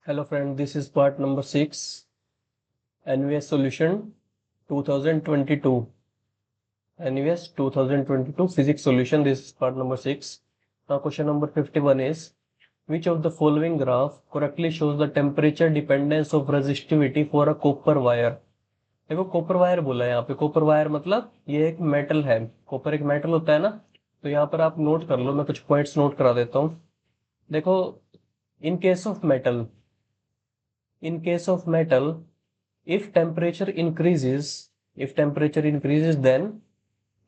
Hello friend, this is part number 6, NVS solution 2022. NVS 2022 physics solution, this is part number 6. Now question number 51 is, which of the following graph correctly shows the temperature dependence of resistivity for a copper wire? देखो copper wire बोला है यहाँ पे। Copper wire मतलब ये एक metal है। Copper एक मेटल होता है ना। तो यहाँ पर आप नोट कर लो, मैं कुछ पॉइंट्स नोट करा देता हूँ। देखो, in case of metal, if temperature increases then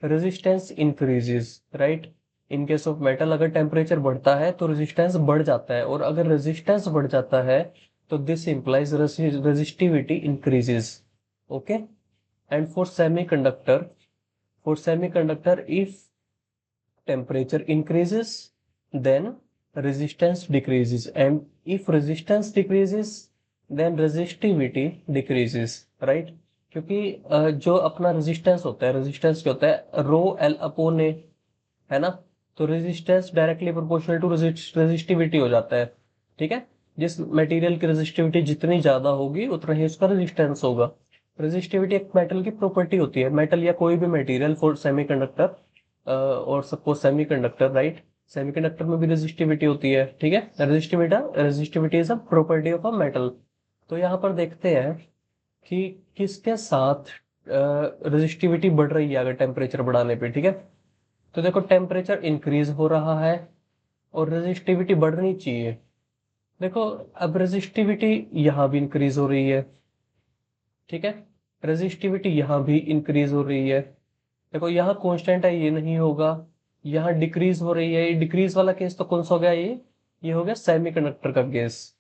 resistance increases, right? In case of metal अगर टेम्परेचर बढ़ता है तो रेजिस्टेंस बढ़ जाता है, और अगर रेजिस्टेंस बढ़ जाता है तो this implies resistivity increases. Okay. And for semiconductor if temperature increases then resistance decreases, and if resistance decreases then resistivity decreases, right? क्योंकि जो अपना रेजिस्टेंस होता है, रेजिस्टेंस क्या होता है, रो एल अपॉन ए, है ना। तो resistance directly proportional to resistivity हो जाता है। ठीक है। जिस मटेरियल की रेजिस्टिविटी जितनी ज्यादा होगी उतना ही उसका रेजिस्टेंस होगा। रेजिस्टिविटी एक मेटल की प्रॉपर्टी होती है, मेटल या कोई भी मटेरियल फॉर सेमीकंडक्टर और सपोज सेमीकंडक्टर, राइट। सेमीकंडक्टर में भी रेजिस्टिविटी होती है। ठीक है। Resistivity is a property of a metal. तो यहाँ पर देखते हैं कि किसके साथ रेजिस्टिविटी बढ़ रही है अगर टेम्परेचर बढ़ाने पे। ठीक है। तो देखो, टेम्परेचर इंक्रीज हो रहा है और रेजिस्टिविटी बढ़नी चाहिए। देखो, अब रेजिस्टिविटी यहाँ भी इंक्रीज हो रही है। ठीक है। रेजिस्टिविटी यहाँ भी इंक्रीज हो रही है। देखो, यहाँ कांस्टेंट है, ये नहीं होगा। यहाँ डिक्रीज हो रही है। ये डिक्रीज वाला केस तो कौन सा हो गया, ये हो गया सेमीकंडक्टर का केस।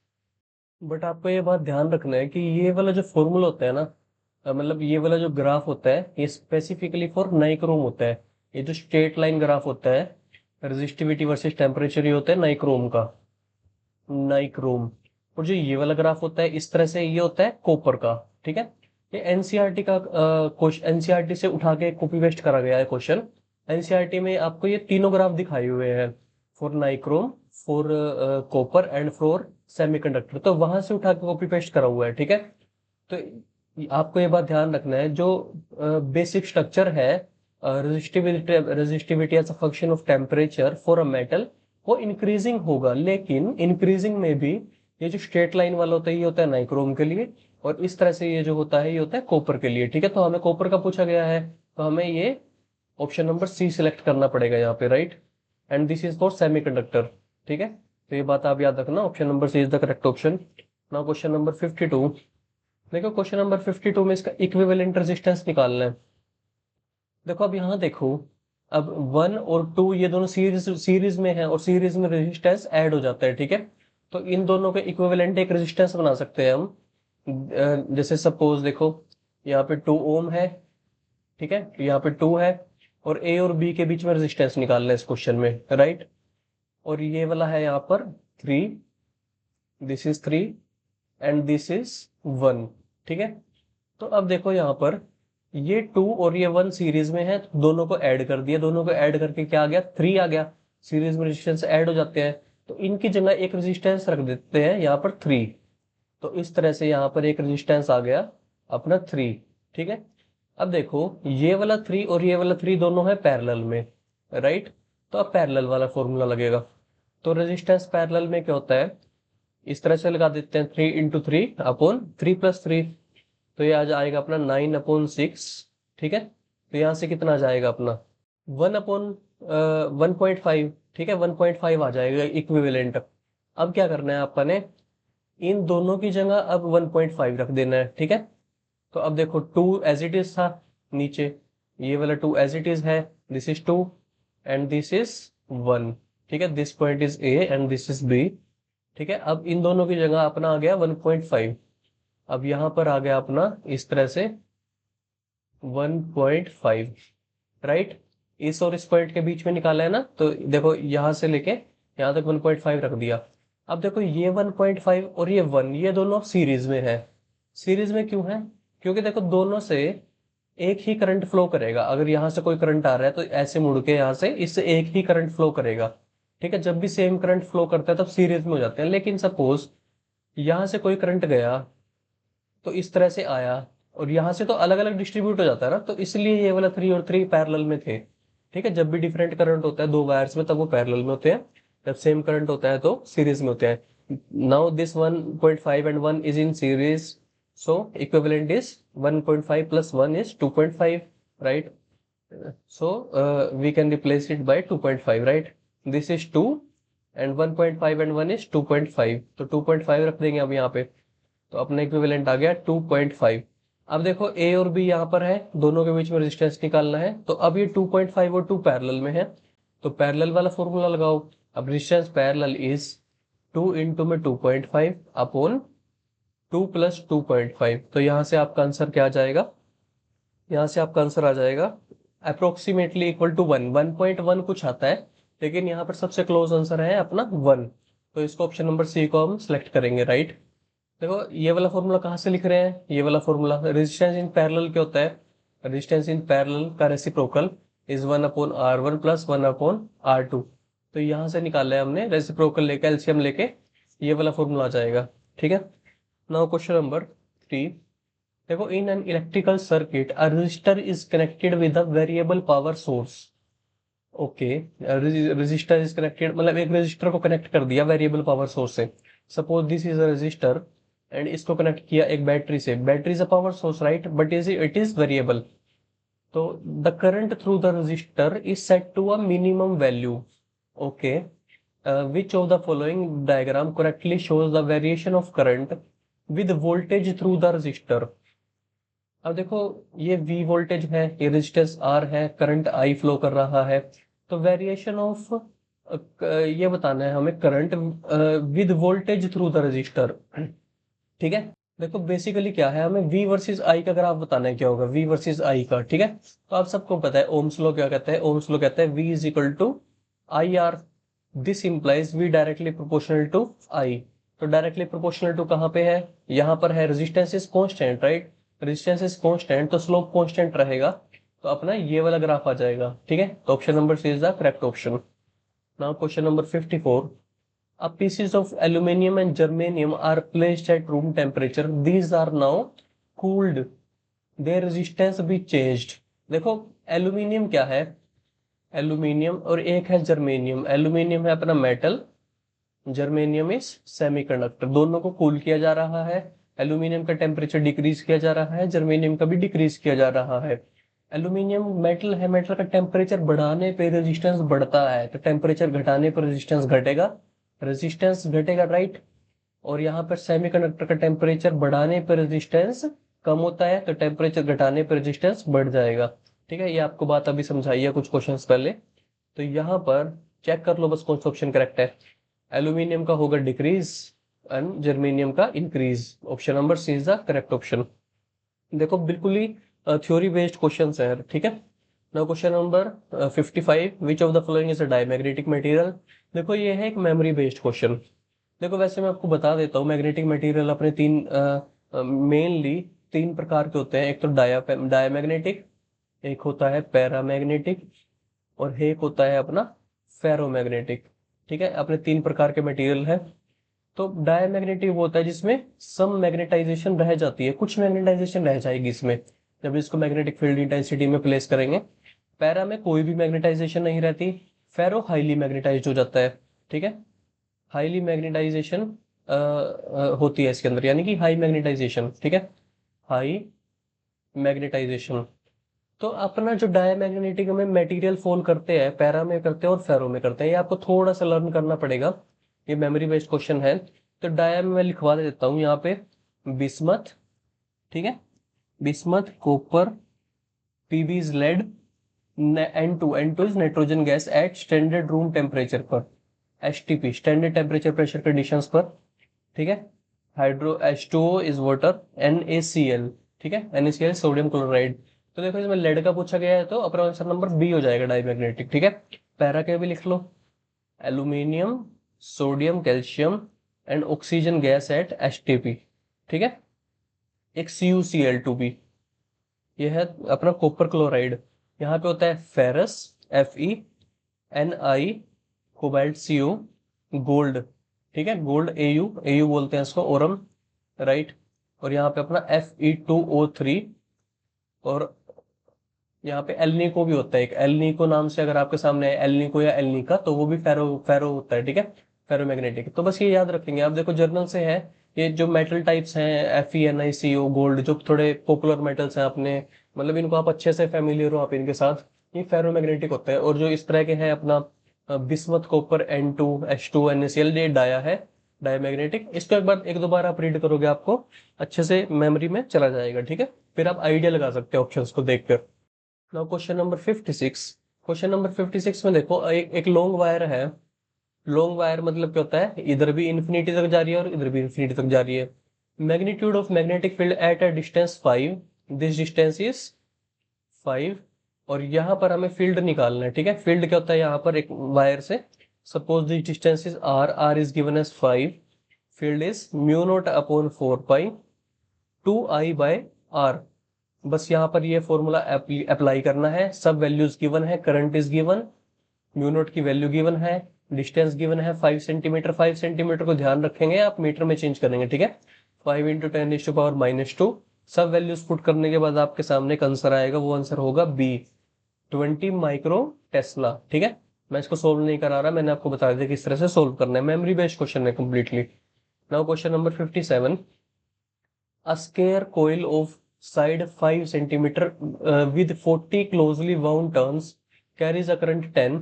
बट आपको ये बात ध्यान रखना है कि ये वाला जो फॉर्मूला होता है ना, मतलब ये वाला जो ग्राफ होता है, ये स्पेसिफिकली फॉर नाइक्रोम होता है। ये जो स्ट्रेट लाइन ग्राफ होता है रेजिस्टिविटी वर्सेस टेम्परेचर, ये होता है नाइक्रोम का। नाइक्रोम। और जो ये वाला ग्राफ होता है इस तरह से, ये होता है कॉपर का। ठीक है। ये एनसीईआरटी का क्वेश्चन, एनसीईआरटी से उठा के कॉपी पेस्ट करा गया है क्वेश्चन। एनसीईआरटी में आपको ये तीनों ग्राफ दिखाए हुए हैं, for nichrome, for copper and for semiconductor. तो वहां से उठा के कॉपी पेस्ट करा हुआ है। ठीक है। तो आपको ये बात ध्यान रखना है, जो बेसिक स्ट्रक्चर है resistivity as a function of temperature for a metal, वो इंक्रीजिंग होगा। लेकिन इंक्रीजिंग में भी ये जो स्ट्रेट लाइन वाला होता है ये होता है नाइक्रोम के लिए, और इस तरह से ये जो होता है ये होता है कॉपर के लिए। ठीक है। तो हमें कॉपर का पूछा गया है, तो हमें ये ऑप्शन नंबर सी सिलेक्ट करना पड़ेगा यहाँ पे, right. And this is for semiconductor. ठीक है। तो ये बात आप याद रखना, option number C is the correct option. Now question number 52। देखो, क्वेश्चन नंबर 52 में इसका इक्विवेलेंट रेजिस्टेंस निकालना है। देखो, अब यहाँ देखो, अब 1 और 2 ये दोनों सीरीज में है, और सीरीज में रेजिस्टेंस ऐड हो जाता है। ठीक है। तो इन दोनों के इक्विवेलेंट एक रेजिस्टेंस बना सकते हैं हम। जैसे सपोज देखो, यहाँ पे 2 ओम है। ठीक है। यहाँ पे 2 है, और ए और बी के बीच में रेजिस्टेंस निकालना है इस क्वेश्चन में, राइट। और ये वाला है यहाँ पर 3, this is 3 and this is 1। ठीक है। तो अब देखो यहाँ पर ये 2 और ये 1 सीरीज में है, तो दोनों को ऐड कर दिया। दोनों को ऐड करके क्या आ गया, 3 आ गया। सीरीज में रेजिस्टेंस ऐड हो जाते हैं, तो इनकी जगह एक रेजिस्टेंस रख देते हैं यहाँ पर 3। तो इस तरह से यहाँ पर एक रेजिस्टेंस आ गया अपना 3। ठीक है। अब देखो, ये वाला 3 और ये वाला 3 दोनों है पैरेलल में, राइट। तो अब पैरेलल वाला फॉर्मूला लगेगा। तो रेजिस्टेंस पैरेलल में क्या होता है, इस तरह से लगा देते हैं, 3 × 3 अपॉन 3 + 3। तो ये आ जाएगा अपना 9/6। ठीक है। तो यहाँ से कितना आ जाएगा अपना 1/1.5। ठीक है। 1.5 आ जाएगा इक्विवेलेंट। अब क्या करना है आपने, इन दोनों की जगह अब 1.5 रख देना है। ठीक है। तो अब देखो, 2 एज इट इज था नीचे, ये वाला 2 एज इट इज है, this is 2 and this is 1। ठीक है। This point is A and this is B. ठीक है। अब इन दोनों की जगह अपना आ गया 1.5। अब यहां पर आ गया अपना इस तरह से 1.5, राइट। इस और इस पॉइंट के बीच में निकाला है ना, तो देखो यहां से लेके यहां तक 1.5 रख दिया। अब देखो, ये 1.5 और ये 1, ये दोनों सीरीज में है। सीरीज में क्यों है, क्योंकि देखो दोनों से एक ही करंट फ्लो करेगा। अगर यहाँ से कोई करंट आ रहा है तो ऐसे मुड़ के यहाँ से इससे एक ही करंट फ्लो करेगा। ठीक है। जब भी सेम करंट फ्लो करता है तब सीरीज में हो जाते हैं। लेकिन सपोज यहाँ से कोई करंट गया तो इस तरह से आया, और यहाँ से तो अलग अलग डिस्ट्रीब्यूट हो जाता है ना, तो इसलिए ये वाला 3 और 3 पैरेलल में थे। ठीक है, जब भी डिफरेंट करंट होता है दो वायर्स में तब वो पैरेलल में होते हैं, जब सेम करंट होता है तो सीरीज में होते हैं। Now this 1.5 and 1 is in series, so equivalent is 1.5 plus 1 is 2.5, right? So we can replace it by 2.5, right? This is 2 and 1.5 and 1 is 2.5, तो 2.5 रख देंगे अब यहाँ पे, तो अपना इक्विवेलेंट आ गया 2.5। अब देखो ए और बी यहाँ पर है, दोनों के बीच में रेजिस्टेंस निकालना है, तो अब ये 2.5 और 2 पैरेलल में है, तो पैरेलल वाला फॉर्मूला लगाओ। अब रेजिस्टेंस पैरेलल इज 2 इंटू में 2.5 अपॉन 2 प्लस 2.5, तो यहाँ से आपका आंसर क्या आ जाएगा? यहाँ से आपका आंसर आ जाएगा अप्रोक्सीमेटली इक्वल टू 1.1 कुछ आता है, लेकिन यहाँ पर सबसे क्लोज आंसर है अपना 1, तो इसको ऑप्शन नंबर सी को हम सिलेक्ट करेंगे, राइट? देखो ये वाला फॉर्मूला कहाँ से लिख रहे हैं, ये वाला फॉर्मूला रेजिस्टेंस इन पैरेलल क्या होता है? रेजिस्टेंस इन पैरेलल का reciprocal is 1/R1 plus 1/R2, तो यहाँ से निकाला है हमने, रेसिप्रोकल लेके एलसीएम लेके ये वाला फॉर्मूला आ जाएगा। ठीक है, नाउ क्वेश्चन नंबर 3। देखो, in an electrical circuit a resistor is connected with a variable power source. Okay, resistor is connected मतलब एक रजिस्टर को कनेक्ट कर दिया वेरिएबल पावर सोर्स से। Suppose this is a resistor and इसको connect किया एक बैटरी से, battery is a power source, right? But it is variable, तो the current through the resistor is set to a minimum value. Okay, which of the following diagram correctly shows the variation of current with voltage through the resistor? अब देखो, ये V voltage है, ये resistance R है, current I flow कर रहा है, तो वेरिएशन ऑफ ये बताना है हमें current with voltage through the register. ठीक है, देखो बेसिकली क्या है, हमें V वर्सेस I का ग्राफ बताना है, क्या होगा V वर्सेस I का। ठीक है, तो आप सबको पता है ओम्स लॉ क्या कहता है, ओम्स लॉ कहता है V is equal to I R. This implies V directly proportional to I, तो डायरेक्टली प्रोपोर्शनल टू कहाँ पे है? यहाँ पर है, resistance is constant, right? Resistance is constant तो स्लोप कांस्टेंट रहेगा, तो अपना ये वाला ग्राफ आ जाएगा। ठीक है, तो option number C is the correct option. Now question number 54। A pieces of aluminium and germanium are placed at room temperature. These are now cooled. Their resistance be changed. देखो, एल्यूमिनियम क्या है? Aluminium, और एक है germanium. Aluminium है अपना metal, germanium is semiconductor, दोनों को कूल किया जा रहा है। एल्यूमिनियम का टेम्परेचर डिक्रीज किया जा रहा है, जर्मेनियम का भी डिक्रीज किया जा रहा है। एल्यूमिनियम मेटल है, मेटल का टेम्परेचर बढ़ाने पे रेजिस्टेंस बढ़ता है, तो टेम्परेचर घटाने पर रेजिस्टेंस घटेगा, रेजिस्टेंस घटेगा, राइट? और यहाँ पर सेमीकंडक्टर का टेम्परेचर बढ़ाने पर रेजिस्टेंस कम होता है, तो टेम्परेचर घटाने पर रेजिस्टेंस बढ़ जाएगा। ठीक है, ये आपको बात अभी समझाई है कुछ क्वेश्चंस पहले, तो यहाँ पर चेक कर लो बस कौन सा ऑप्शन करेक्ट है। एल्यूमिनियम का होगा डिक्रीज एंड जर्मेनियम का increase, option number C is the correct option. देखो बिल्कुल ही थ्योरी बेस्ड क्वेश्चंस है, ठीक है। Now question number 55, which of the following is a diamagnetic material. देखो ये है एक मेमोरी बेस्ड क्वेश्चन। देखो वैसे मैं आपको बता देता हूँ, मैग्नेटिक मटेरियल अपने मेनली तीन प्रकार के होते हैं। एक तो डायमैग्नेटिक, एक होता है पैरामैग्नेटिक, और एक होता है अपना फेरोमैग्नेटिक। ठीक है, अपने तीन प्रकार के मटेरियल है। तो डायमैग्नेटिक वो होता है जिसमें सम मैग्नेटाइजेशन रह जाती है, कुछ मैग्नेटाइजेशन रह जाएगी इसमें, जब इसको मैग्नेटिक फील्ड इंटेंसिटी में प्लेस करेंगे। पैरा में कोई भी मैग्नेटाइजेशन नहीं रहती। फेरो हाईली मैग्नेटाइज्ड हो जाता है। ठीक है, हाईली मैग्नेटाइजेशन होती है इसके अंदर, यानी कि हाई मैग्नेटाइजेशन। ठीक है, हाई मैग्नेटाइजेशन। तो अपना जो डायमैग्नेटिक में मटेरियल फॉल करते हैं, पैरा में करते हैं और फेरो में करते हैं, ये आपको थोड़ा सा लर्न करना पड़ेगा, ये मेमोरी बेस्ड क्वेश्चन है। तो डाया में मैं लिखवा देता हूँ यहाँ पे बिस्मथ। ठीक है, bismuth, copper, PB is lead, N2 is nitrogen gas at standard room temperature पर, STP standard temperature pressure conditions पर। ठीक है, hydro H2O is water, NaCl। ठीक है, NaCl सोडियम क्लोराइड। तो देखो इसमें लेड का पूछा गया है, तो अपना आंसर नंबर बी हो जाएगा, डायमैग्नेटिक। ठीक है, पैरा के भी लिख लो, aluminium, sodium, calcium and oxygen gas at STP। ठीक है, एक CuCl2 भी, यह है अपना कॉपर क्लोराइड। यहाँ पे होता है ferrous, Fe, Ni, cobalt, CO, gold. ठीक है, गोल्ड एयू बोलते हैं इसको, ओरम, राइट। और यहाँ पे अपना Fe2O3, और यहाँ पे एलनिको भी होता है एक, एलनिको नाम से अगर आपके सामने है एलनिको या एलनिका, तो वो भी फेरो फेरो होता है, ठीक है, फेरोमैग्नेटिक। तो बस ये याद रखेंगे आप, देखो जर्नल से है, ये जो मेटल टाइप्स हैं FeNiCO, गोल्ड, जो थोड़े पॉपुलर मेटल्स हैं अपने, मतलब इनको आप अच्छे से फेमिलियर हो आप इनके साथ, ये फेरोमैग्नेटिक होते हैं। और जो इस तरह के हैं अपना बिस्मथ कॉपर N2H2NaCl, ये डाया है, डायमैग्नेटिक। इसको एक बार एक दो बार आप रीड करोगे, आपको अच्छे से मेमोरी में चला जाएगा, ठीक है। फिर आप आइडिया लगा सकते हैं ऑप्शंस को देखकर। Now question number 56। Question number 56 में देखो, एक लॉन्ग वायर है। लॉन्ग वायर मतलब क्या होता है, इधर भी इन्फिनिटी तक जा रही है और इधर भी इन्फिनिटी तक जा रही है। Magnitude of magnetic field at a distance 5, this distance is 5। और यहाँ पर हमें फील्ड निकालना है, ठीक है। फील्ड क्या होता है यहाँ पर एक वायर से, suppose this distance is r is given as 5, field is mu naught upon 4 pi 2I/r। बस यहाँ पर ये फॉर्मूला अप्लाई करना है, सब वैल्यूज गिवन है, current is given, mu naught की वैल्यू गिवन है, डिस्टेंस गिवन है 5 सेंटीमीटर। 5 सेंटीमीटर को ध्यान रखेंगे, आप मीटर में चेंज करेंगे, ठीक है। 5 × 10⁻⁻²। सब वैल्यूज पुट करने के बाद आपके सामने एक आंसर आएगा, वो आंसर होगा बी, 20 माइक्रो टेस्ला, ठीक है। मैं इसको सोल्व नहीं करा रहा, मैंने आपको बता दिया किस तरह से सोल्व करना है, मेमोरी बेस्ड क्वेश्चन है completely. Now question number 57। A square coil of side 5 centimeter with 40 closely wound turns carries a current 10.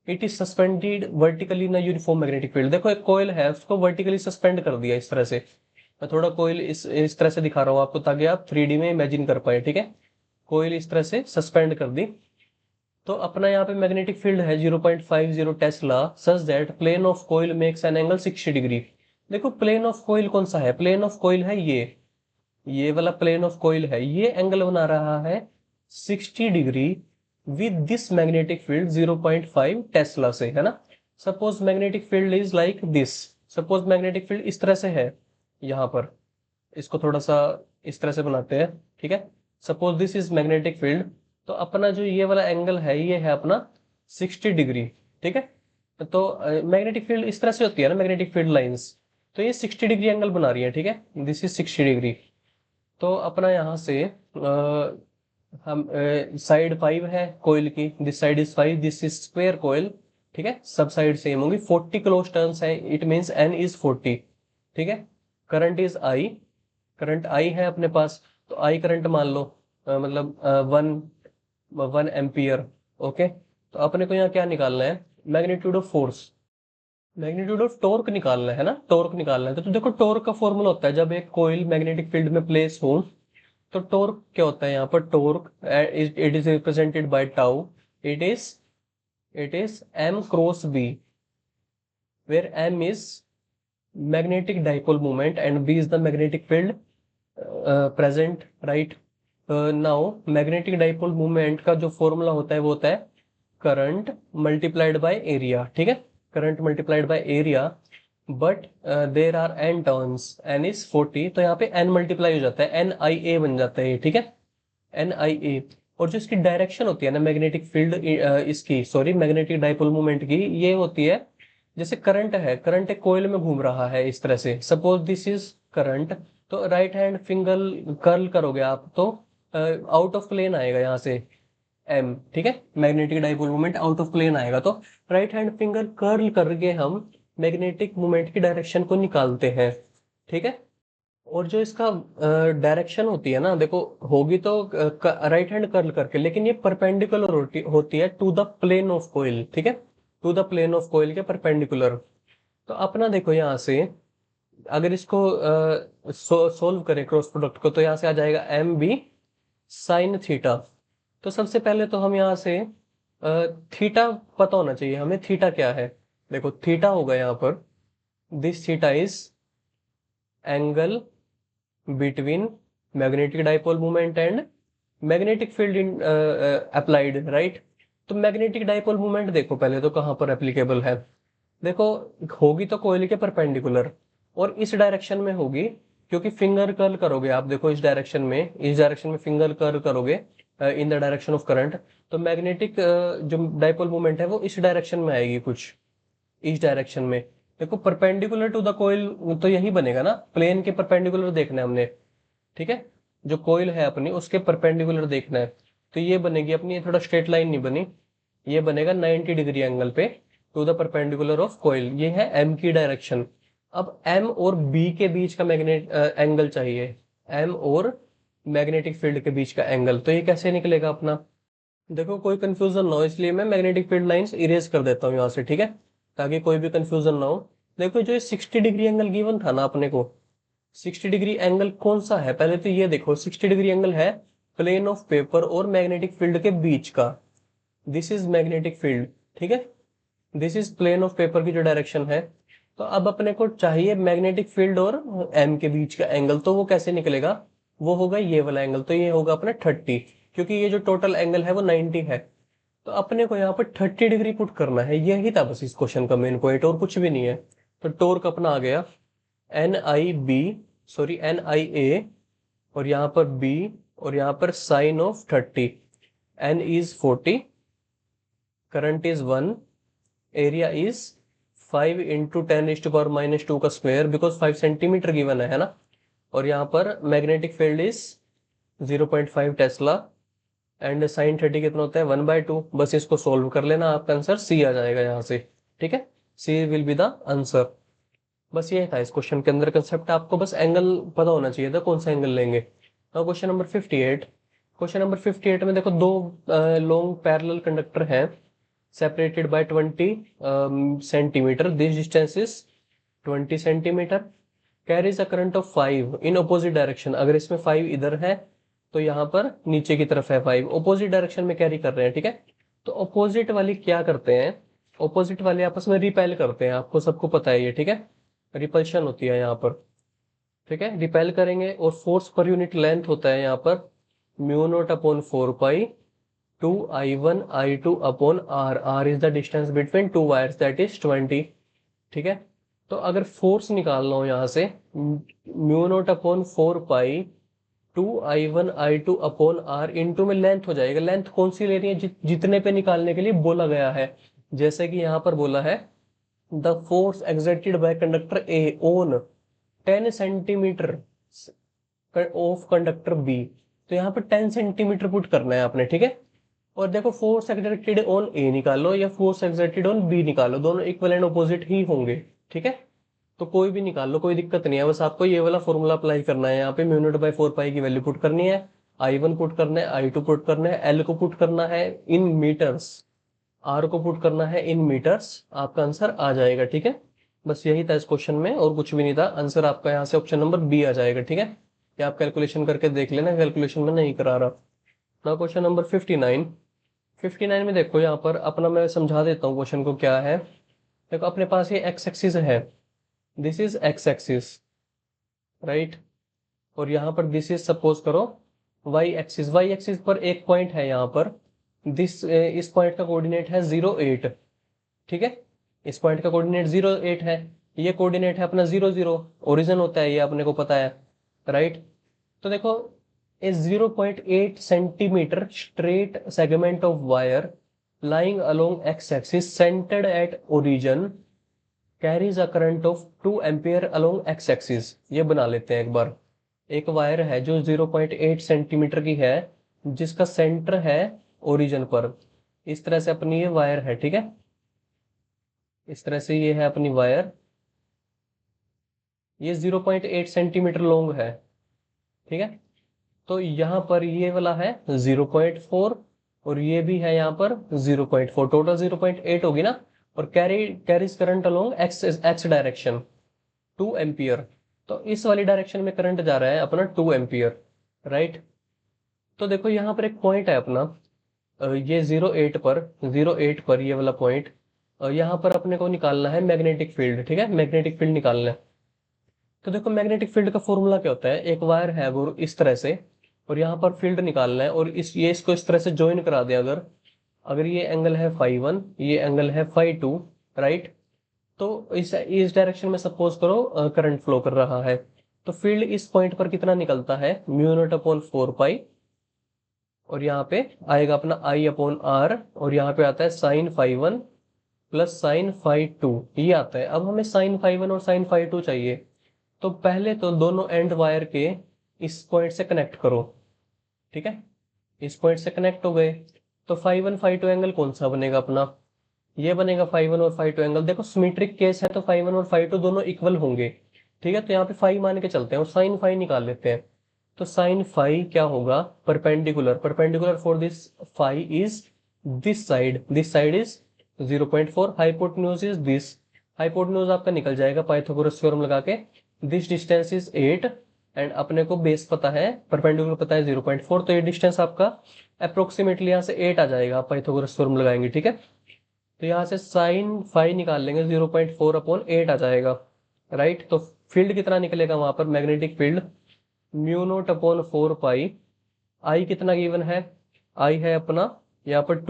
It is suspended vertically in a uniform magnetic field. देखो एक कोयल है, उसको वर्टिकली सस्पेंड कर दिया इस तरह से। मैं थोड़ा कोयल इस तरह से दिखा रहा हूँ आपको, ताकि आप 3D में इमेजिन कर पाए, ठीक है। कोयल इस तरह से सस्पेंड कर दी, तो अपना यहाँ पे मैग्नेटिक फील्ड है 0.50 tesla, such that plane of coil makes an angle 60 degree. देखो प्लेन ऑफ कोयल कौन सा है, प्लेन ऑफ कोयल है ये वाला प्लेन ऑफ कोयल है, ये एंगल बना रहा है 60 degree with this magnetic field 0.5 Tesla से, है ना। Suppose magnetic field is like this, suppose magnetic field इस तरह से है यहाँ पर, इसको थोड़ा सा इस तरह से बनाते हैं, ठीक है। Suppose this is magnetic field, तो अपना जो ये वाला एंगल है, ये है अपना 60 डिग्री, ठीक है। तो मैग्नेटिक फील्ड इस तरह से होती है ना, मैग्नेटिक फील्ड लाइंस, तो ये 60 डिग्री एंगल बना रही है, ठीक है, दिस इज 60 डिग्री। तो अपना यहाँ से हम साइड 5 है कोयल की, this side is 5, this is square coil, ठीक है, सब साइड सेम होंगी। 40 क्लोज टर्न्स है, इट मींस n इज 40, ठीक है। Current is I, current I है अपने पास, तो I करंट मान लो, मतलब 1 एम्पियर, ओके। तो अपने को यहाँ क्या निकालना है, magnitude of force, magnitude of torque निकालना है ना, टॉर्क निकालना है। तो देखो टॉर्क का फॉर्मूला होता है, जब एक कोयल मैग्नेटिक फील्ड में प्लेस हो, तो टॉर्क क्या होता है यहाँ पर, torque it is represented by tau, it is it is m cross b, where m is magnetic dipole moment and b is the magnetic field present, right. Now magnetic dipole moment का जो formula होता है वो होता है current multiplied by area, ठीक है, current multiplied by area. But there are n turns, n is 40, तो यहाँ पे n मल्टीप्लाई हो जाता है, NIA बन जाता है, ठीक है, NIA। और जो इसकी डायरेक्शन होती है ना मैग्नेटिक फील्ड, इसकी सॉरी मैग्नेटिक डाइपोल मोमेंट की, ये होती है, जैसे करंट है, करंट एक कोयल में घूम रहा है इस तरह से, सपोज दिस इज करंट, तो राइट हैंड फिंगर कर्ल करोगे आप, तो आउट ऑफ प्लेन आएगा यहाँ से m, ठीक है, magnetic dipole moment out of plane आएगा, तो राइट हैंड फिंगर कर्ल करके हम मैग्नेटिक मोमेंट की डायरेक्शन को निकालते हैं, ठीक है। और जो इसका डायरेक्शन होती है ना, देखो होगी तो राइट हैंड कर्ल करके, लेकिन ये परपेंडिकुलर होती है टू द प्लेन ऑफ कोयल, ठीक है, टू द प्लेन ऑफ कोयल के परपेंडिकुलर। तो अपना देखो यहाँ से, अगर इसको सोल्व करें क्रॉस प्रोडक्ट को, तो यहाँ से आ जाएगा MB साइन थीटा। तो सबसे पहले तो हम यहाँ से थीटा पता होना चाहिए हमें, थीटा क्या है। देखो थीटा होगा यहाँ पर, this theta is angle between magnetic dipole moment and magnetic field in applied, right. तो मैग्नेटिक डाइपोल मोमेंट देखो पहले तो कहाँ पर एप्लीकेबल है, देखो होगी तो कोयले के परपेंडिकुलर, और इस डायरेक्शन में होगी, क्योंकि फिंगर कर्ल करोगे आप, देखो इस डायरेक्शन में फिंगर कर्ल करोगे in the direction of current, तो मैग्नेटिक जो डाइपोल मोमेंट है वो इस डायरेक्शन में आएगी कुछ, इस डायरेक्शन में। देखो परपेंडिकुलर टू द कोइल तो यही बनेगा ना, प्लेन के परपेंडिकुलर देखना है हमने, ठीक है। जो कोइल है अपनी उसके परपेंडिकुलर देखना है, तो ये बनेगी अपनी, ये थोड़ा स्ट्रेट लाइन नहीं बनी, ये बनेगा 90 डिग्री एंगल पे to the perpendicular of coil. ये है एम की डायरेक्शन। अब एम और बी के बीच का मैग्नेट एंगल चाहिए, एम और मैग्नेटिक फील्ड के बीच का एंगल, तो ये कैसे निकलेगा अपना। देखो कोई कंफ्यूजन ना हो इसलिए मैं मैग्नेटिक फील्ड लाइंस इरेज कर देता हूँ यहाँ से, ठीक है, ताकि कोई भी कंफ्यूजन ना हो। देखो जो 60 डिग्री एंगल गिवन था ना अपने को, 60 डिग्री एंगल कौन सा है, पहले तो ये देखो 60 डिग्री एंगल है प्लेन ऑफ पेपर और मैग्नेटिक फील्ड के बीच का। दिस इज मैग्नेटिक फील्ड, ठीक है, this is plane of paper की जो डायरेक्शन है। तो अब अपने को चाहिए मैग्नेटिक फील्ड और एम के बीच का एंगल, तो वो कैसे निकलेगा, वो होगा ये वाला एंगल, तो ये होगा अपना 30, क्योंकि ये जो टोटल एंगल है वो 90 है। तो अपने को यहाँ पर 30 डिग्री पुट करना है, यही था बस इस क्वेश्चन का मेन पॉइंट, और कुछ भी नहीं है। तो टॉर्क अपना आ गया N I B, sorry N I A, और यहाँ पर बी, और यहाँ पर sine of 30, N is 40, current is 1, area is 5 into 10⁻⁻² का स्क्वायर, बिकॉज 5 सेंटीमीटर गिवन है ना। और यहाँ पर मैग्नेटिक फील्ड इज 0.5 टेस्ला, एंड साइन 30 कितना होता है 1/2। बस इसको सोल्व कर लेना, आपका आंसर सी आ जाएगा यहाँ से, ठीक है, सी विल बी द आंसर। बस ये था इस क्वेश्चन के अंदर कंसेप्ट, आपको बस एंगल पता होना चाहिए था कौन सा एंगल लेंगे। तो क्वेश्चन नंबर 58, क्वेश्चन नंबर 58 में देखो दो लॉन्ग पैरेलल कंडक्टर हैं separated by 20 centimeter, this distance is 20 centimeter, carries a current of 5 in opposite direction। अगर इसमें 5 इधर है तो यहाँ पर नीचे की तरफ है 5, ऑपोजिट डायरेक्शन में कैरी कर रहे हैं, ठीक है। तो ऑपोजिट वाली क्या करते हैं, ऑपोजिट वाले आपस में रिपेल करते हैं, आपको सबको पता है ये, ठीक है, रिपल्शन होती है यहाँ पर, ठीक है, रिपेल करेंगे। और फोर्स पर यूनिट लेंथ होता है यहाँ पर μ0/4 पाई 2I1I2/r, r is the distance between two wires, that is 20, ठीक है। तो अगर फोर्स निकालना हो यहाँ से μ0/4 पाई 2I1I2/r, इंटू में लेंथ हो जाएगा, लेंथ कौन सी ले रही है, जितने पे निकालने के लिए बोला गया है। जैसे कि यहाँ पर बोला है the force exerted by conductor A on 10 centimetre of conductor B, तो यहाँ पर 10 सेंटीमीटर पुट करना है आपने, ठीक है। और देखो फोर्स एक्सर्टेड ऑन ए निकालो या फोर्स एक्सर्टेड ऑन बी निकालो, दोनों इक्वल एंड ऑपोजिट ही होंगे, ठीक है। तो कोई भी निकाल लो, कोई दिक्कत नहीं है, बस आपको ये वाला फॉर्मूला अप्लाई करना है। यहाँ पे μ0/4 पाई की वैल्यू पुट करनी है, I1 पुट करना है, I2 पुट करना है, L को पुट करना है इन मीटर्स, R को पुट करना है इन मीटर्स, आपका आंसर आ जाएगा, ठीक है। बस यही था इस क्वेश्चन में और कुछ भी नहीं था, आंसर आपका यहाँ से ऑप्शन नंबर बी आ जाएगा, ठीक है। या आप कैलकुलेशन करके देख लेना, कैलकुलेशन में नहीं करा रहा ना। क्वेश्चन नंबर 59, 59 में देखो यहाँ पर अपना मैं समझा देता हूँ क्वेश्चन को क्या है। देखो अपने पास ये एक्स एक्सिस है, this is x axis, right, और यहाँ पर दिस इज सपोज करो वाई एक्सिस, वाई एक्सिस पर एक पॉइंट है यहाँ पर, इस पॉइंट का कोऑर्डिनेट है 0 8, ठीक है, इस पॉइंट का कोऑर्डिनेट 0 8 है, ये कोऑर्डिनेट है अपना 0 0, ओरिजिन होता है ये अपने को पता है, राइट। तो देखो a 0.8 centimeter straight segment of wire lying along x-axis centered at origin carries a current of 2 ampere along x-axis। ये बना लेते हैं एक बार, एक वायर है जो 0.8 सेंटीमीटर की है, जिसका सेंटर है ओरिजिन पर, इस तरह से अपनी ये वायर है, ठीक है, इस तरह से ये है अपनी वायर, ये 0.8 सेंटीमीटर लॉन्ग है, ठीक है। तो यहाँ पर ये वाला है 0.4 और ये भी है यहाँ पर 0.4, टोटल 0.8 होगी ना। और carries current along x x direction 2 ampere, तो इस वाली डायरेक्शन में करंट जा रहा है अपना 2 एम्पियर, राइट। तो देखो यहाँ पर एक पॉइंट है अपना, ये 0 8 पर ये वाला पॉइंट, यहाँ पर अपने को निकालना है मैग्नेटिक फील्ड, ठीक है, मैग्नेटिक फील्ड निकालना है। तो देखो मैग्नेटिक फील्ड का फॉर्मूला क्या होता है, एक वायर है अगर इस तरह से, और यहाँ पर फील्ड निकालना है, और ये इसको इस तरह से ज्वाइन करा दे, अगर अगर ये एंगल है φ1, ये एंगल है φ2, राइट। तो इस डायरेक्शन में सपोज करो करंट फ्लो कर रहा है, तो फील्ड इस पॉइंट पर कितना निकलता है μ0/4 पाई, और यहाँ पे आएगा अपना I/r, और यहाँ पे आता है साइन φ1 प्लस साइन फाई 2 ये आता है। अब हमें साइन फाई 1 और साइन फाई 2 चाहिए, तो पहले तो दोनों एंड वायर के इस पॉइंट से कनेक्ट करो, ठीक है। इस पॉइंट से कनेक्ट हो गए, तो फाई 1 फाई 2 एंगल कौन सा बनेगा अपना, ये बनेगा फाई 1 और फाई 2 एंगल। देखो सिमेट्रिक केस है तो फाई 1 और फाई 2 दोनों इक्वल होंगे, ठीक है। तो यहाँ पे फाई मान के चलते हैं और साइन फाई निकाल लेते हैं। तो साइन फाई क्या होगा, perpendicular, perpendicular for this phi is this side is 0.4, hypotenuse is this, hypotenuse आपका निकल जाएगा पाइथागोरस थ्योरम लगा के, दिस डिस्टेंस इज 8 एंड अपने को बेस पता है, परपेंडिकुलर पता है 0.4, तो ये डिस्टेंस आपका अप्रोक्सीमेटली यहाँ से 8 आ जाएगा, आप पाइथागोरस थ्योरम लगाएंगे, ठीक है। तो यहाँ से साइन फाई निकाल लेंगे, 0.4 अपॉन 8 आ जाएगा, राइट। तो फील्ड कितना निकलेगा वहां पर, magnetic field mu naught upon 4 पाई, आई कितना गिवन है, आई है अपना यहाँ पर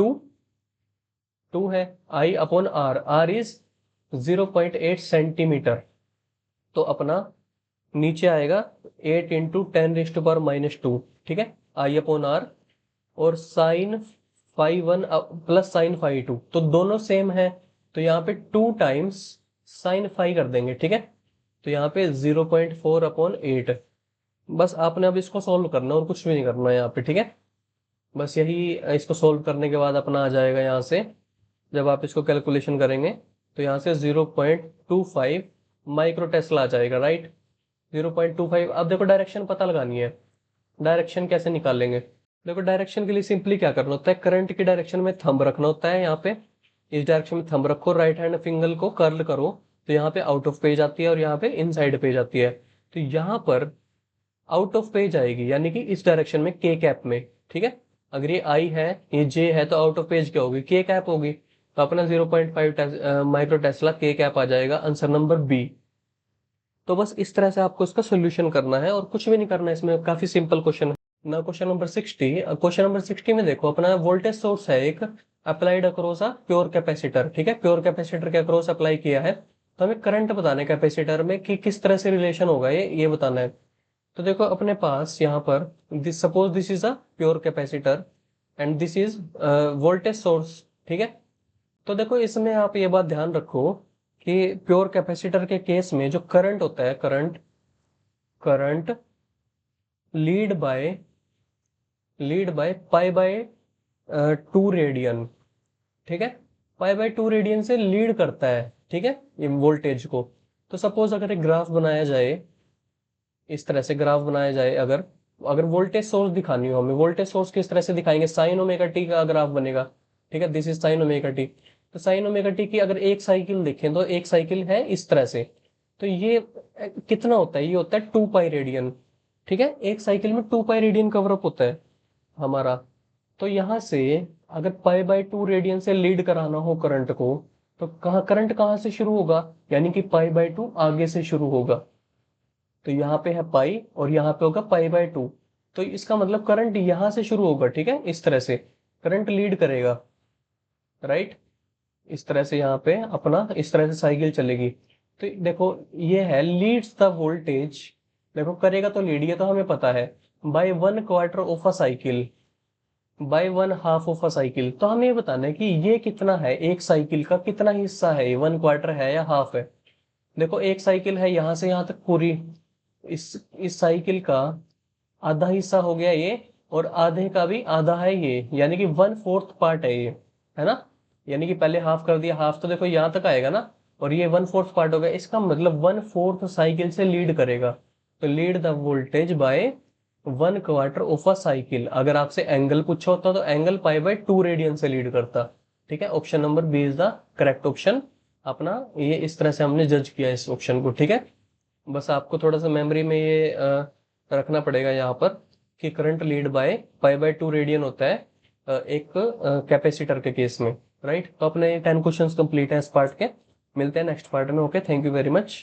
2 है, I upon R, R is 0.8 centimetre, तो अपना नीचे आएगा 8 इंटू 10⁻⁻², ठीक है, आई अपॉन आर। और sine phi 1 plus sine phi 2, तो दोनों सेम है, तो यहाँ पे 2 टाइम्स साइन फाई कर देंगे, ठीक है। तो यहाँ पे 0.4 अपॉन 8, बस आपने अब इसको सोल्व करना और कुछ भी नहीं करना है यहाँ पे, ठीक है। बस यही, इसको सोल्व करने के बाद अपना आ जाएगा यहाँ से, जब आप इसको कैलकुलेशन करेंगे तो यहाँ से 0.25 माइक्रो टेस्ला आ जाएगा, राइट। 0.25। अब देखो डायरेक्शन पता लगानी है, डायरेक्शन कैसे निकालेंगे। देखो डायरेक्शन के लिए सिंपली क्या करना होता है, करंट की डायरेक्शन में थंब रखना होता है, यहाँ पे इस डायरेक्शन में थंब रखो, राइट हैंड फिंगर को कर्ल करो, तो यहाँ पे आउट ऑफ पेज आती है और यहाँ पे इनसाइड पेज आती है। तो यहाँ पर आउट ऑफ पेज आएगी, यानी कि इस डायरेक्शन में के कैप में, ठीक है। अगर ये आई है, ये जे है, तो आउट ऑफ पेज क्या होगी, के कैप होगी, तो अपना 0.5 माइक्रो टेस्ला के कैप आ जाएगा, आंसर नंबर बी। तो बस इस तरह से आपको इसका सोल्यूशन करना है और कुछ भी नहीं करना है, इसमें काफी सिंपल क्वेश्चन है ना। क्वेश्चन नंबर 60, क्वेश्चन नंबर 60 में देखो अपना वोल्टेज सोर्स है एक, applied across a pure capacitor, ठीक है, प्योर कैपेसिटर के अक्रॉस अप्लाई किया है, तो हमें करंट बताना है कैपेसिटर में कि किस तरह से रिलेशन होगा ये बताना है। तो देखो अपने पास यहाँ पर this, suppose this is a pure capacitor and this is voltage source, ठीक है। तो देखो इसमें आप ये बात ध्यान रखो कि प्योर कैपेसिटर के केस में जो करंट होता है, current current lead by pi by 2 radian, ठीक है, पाई बाय 2 रेडियन से लीड करता है, ठीक है, ये वोल्टेज को। तो सपोज अगर एक ग्राफ बनाया जाए, इस तरह से ग्राफ बनाया जाए, अगर अगर वोल्टेज सोर्स दिखानी हो हमें, वोल्टेज सोर्स किस तरह से दिखाएंगे, साइन ओमेगा टी का ग्राफ बनेगा, ठीक है, this is sine omega T. तो साइन ओमेगा टी की अगर एक साइकिल देखें तो एक साइकिल है इस तरह से, तो ये कितना होता है, ये होता है 2 पाई रेडियन, ठीक है, एक साइकिल में 2 पाई रेडियन कवरअप होता है हमारा। तो यहाँ से अगर पाई बाय 2 रेडियन से लीड कराना हो करंट को, तो करंट कहाँ से शुरू होगा, यानी कि पाई बाय 2 आगे से शुरू होगा। तो यहाँ पे है पाई और यहाँ पे होगा पाई बाय 2, तो इसका मतलब करंट यहाँ से शुरू होगा, ठीक है, इस तरह से करंट लीड करेगा, राइट। इस तरह से यहाँ पे अपना इस तरह से साइकिल चलेगी। तो देखो ये है लीड्स द वोल्टेज, देखो करेगा तो लीड, ये तो हमें पता है, by 1/4 of a cycle, by 1/2 of a cycle. तो हमें ये बताना है कि ये कितना है, एक साइकिल का कितना हिस्सा है, ये 1/4 है या हाफ है। देखो एक साइकिल है यहाँ से यहाँ तक पूरी, इस साइकिल का आधा हिस्सा हो गया ये, और आधे का भी आधा है ये, यानी कि 1/4 पार्ट है ये, है ना। यानी कि पहले हाफ कर दिया, हाफ तो देखो यहाँ तक आएगा ना, और ये 1/4 पार्ट हो गया, इसका मतलब 1/4 साइकिल से लीड करेगा। तो lead the voltage by 1/4 of a cycle. अगर आपसे एंगल पूछा होता तो एंगल पाई बाय 2 रेडियन से लीड करता, ठीक है। Option number B is the correct option अपना, ये इस तरह से हमने जज किया इस ऑप्शन को, ठीक है। बस आपको थोड़ा सा मेमोरी में ये रखना पड़ेगा यहाँ पर कि current lead by pi by 2 radian होता है एक कैपेसिटर के केस में, राइट। तो अपने 10 क्वेश्चंस कंप्लीट है इस पार्ट के, मिलते हैं नेक्स्ट पार्ट में, okay, thank you very much.